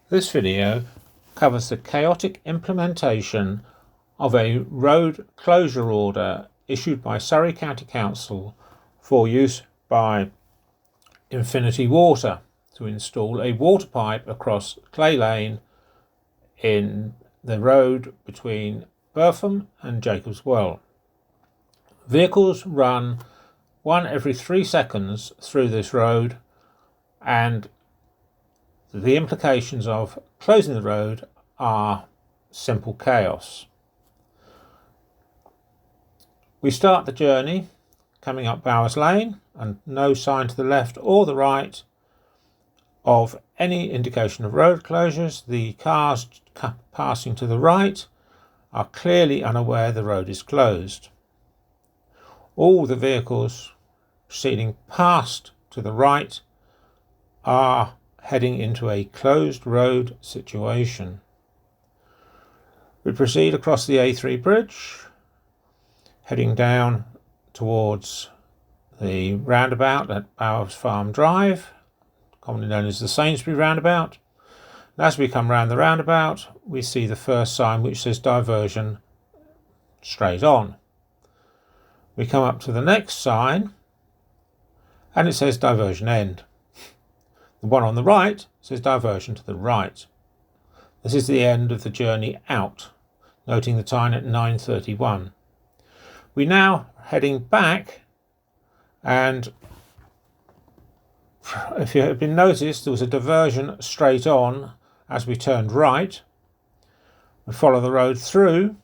This video covers the chaotic implementation of a road closure order issued by Surrey County Council for use by Infinity Water to install a water pipe across Clay Lane in the road between Burpham and Jacob's Well. Vehicles run one every 3 seconds through this road, and the implications of closing the road are simple chaos. We start the journey coming up Bowers Lane, and no sign to the left or the right of any indication of road closures. The cars passing to the right are clearly unaware the road is closed. All the vehicles proceeding past to the right are heading into a closed road situation. We proceed across the A3 bridge, heading down towards the roundabout at Bowers Farm Drive, commonly known as the Sainsbury roundabout. And as we come round the roundabout, we see the first sign which says diversion straight on. We come up to the next sign and it says diversion end. The one on the right says diversion to the right. This is the end of the journey out, noting the time at 9:31. We now heading back, and if you have been noticed, there was a diversion straight on as we turned right. We follow the road through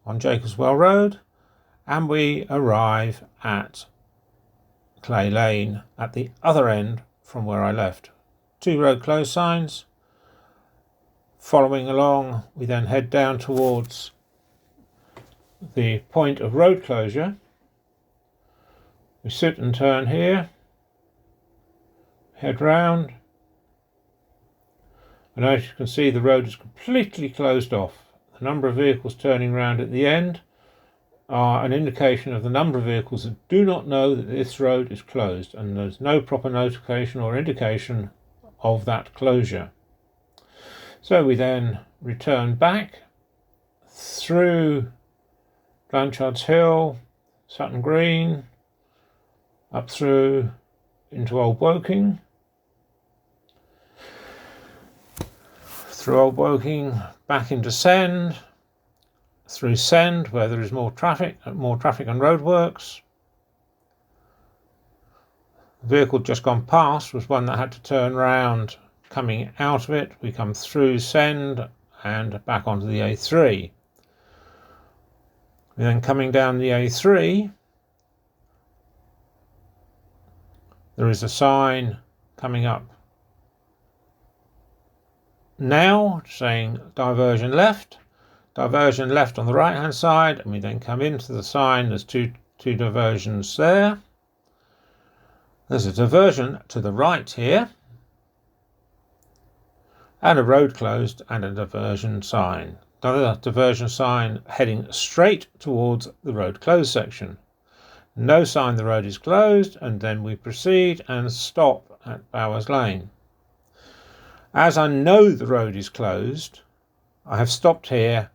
on Jacobs Well Road, and we arrive at Clay Lane at the other end from where I left. 2 road closed signs. Following along, we then head down towards the point of road closure. We sit and turn here, head round, and as you can see, the road is completely closed off. The number of vehicles turning round at the end are an indication of the number of vehicles that do not know that this road is closed, and there's no proper notification or indication of that closure. So we then return back through Blanchard's Hill, Sutton Green, up through into Old Woking, through Old Woking back into Send, through Send where there is more traffic and roadworks. The vehicle just gone past was one that had to turn round coming out of it. We come through Send and back onto the A3. We're then coming down the A3. There is a sign coming up now saying diversion left on the right hand side, and we then come into the sign. There's two diversions there. There's a diversion to the right here, and a road closed and a diversion sign. Another diversion sign heading straight towards the road closed section. No sign the road is closed, and then we proceed and stop at Bowers Lane. As I know the road is closed, I have stopped here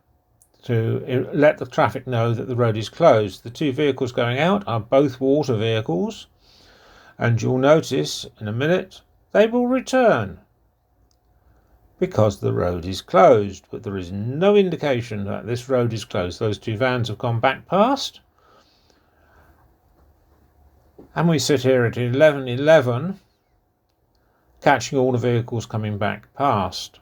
to let the traffic know that the road is closed. The 2 vehicles going out are both water vehicles, and you'll notice in a minute they will return because the road is closed, but there is no indication that this road is closed. Those 2 vans have gone back past, and we sit here at 11:11 catching all the vehicles coming back past.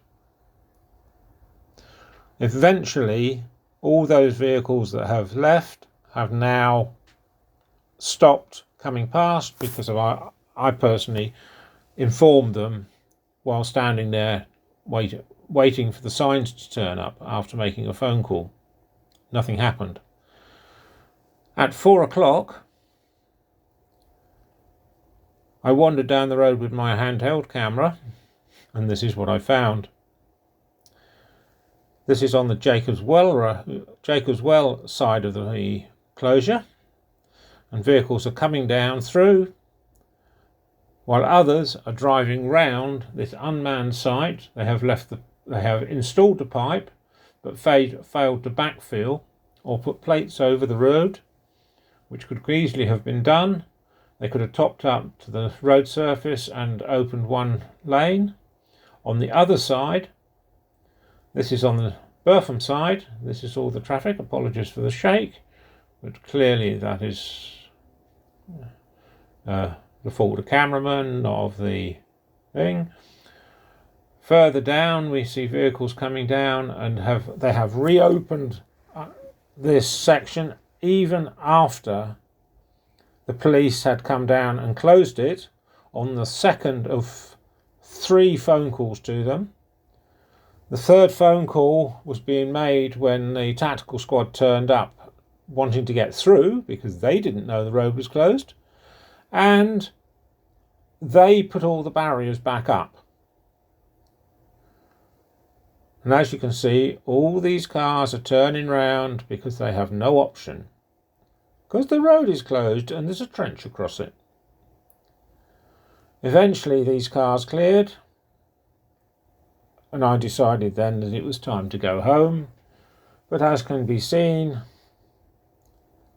Eventually, all those vehicles that have left have now stopped coming past because I personally informed them while standing there waiting for the signs to turn up after making a phone call. Nothing happened. At 4 o'clock, I wandered down the road with my handheld camera, and this is what I found. This is on the Jacobs Well side of the closure, and vehicles are coming down through while others are driving round this unmanned site. They have installed the pipe but failed to backfill or put plates over the road, which could easily have been done. They could have topped up to the road surface and opened one lane. On the other side, this is on the Burpham side, this is all the traffic. Apologies for the shake, but clearly that is the fault of the cameraman, not of the thing. Further down we see vehicles coming down, and they have reopened this section even after the police had come down and closed it on the second of 3 phone calls to them. The third phone call was being made when the tactical squad turned up wanting to get through because they didn't know the road was closed, and they put all the barriers back up. And as you can see, all these cars are turning round because they have no option, because the road is closed and there's a trench across it. Eventually these cars cleared, and I decided then that it was time to go home. But as can be seen,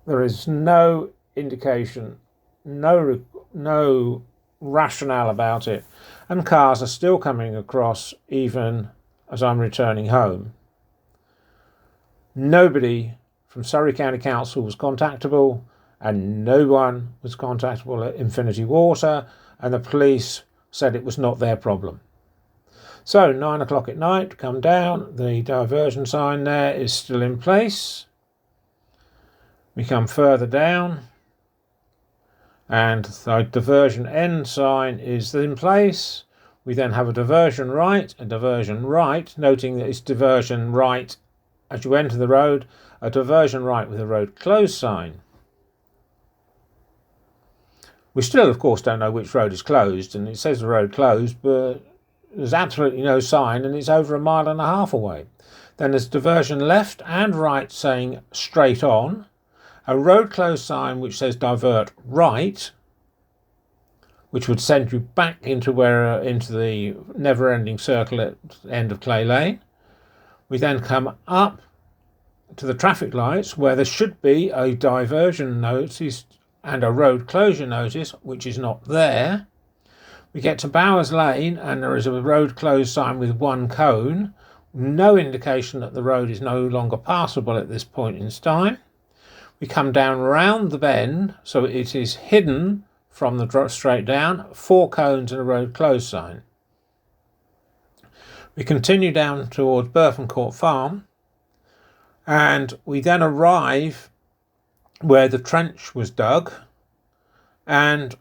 there is no indication, no rationale about it, and cars are still coming across even as I'm returning home. Nobody from Surrey County Council was contactable, and no one was contactable at Infinity Water, and the police said it was not their problem. So 9 o'clock at night, come down, the diversion sign there is still in place. We come further down and the diversion end sign is in place. We then have a diversion right, noting that it's diversion right as you enter the road, a diversion right with a road closed sign. We still, of course, don't know which road is closed, and it says the road closed, but there's absolutely no sign, and it's over 1.5 miles away. Then there's diversion left and right saying straight on, a road closed sign which says divert right, which would send you back into the never-ending circle at the end of Clay Lane. We then come up to the traffic lights where there should be a diversion notice and a road closure notice, which is not there. We get to Bowers Lane and there is a road closed sign with 1 cone, no indication that the road is no longer passable at this point in time. We come down round the bend, so it is hidden from the straight down, 4 cones and a road closed sign. We continue down towards Burpham Court Farm, and we then arrive where the trench was dug, and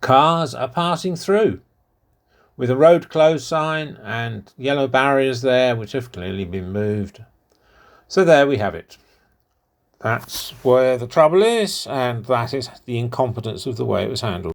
cars are passing through with a road closed sign and yellow barriers there which have clearly been moved. So there we have it. That's where the trouble is, and that is the incompetence of the way it was handled.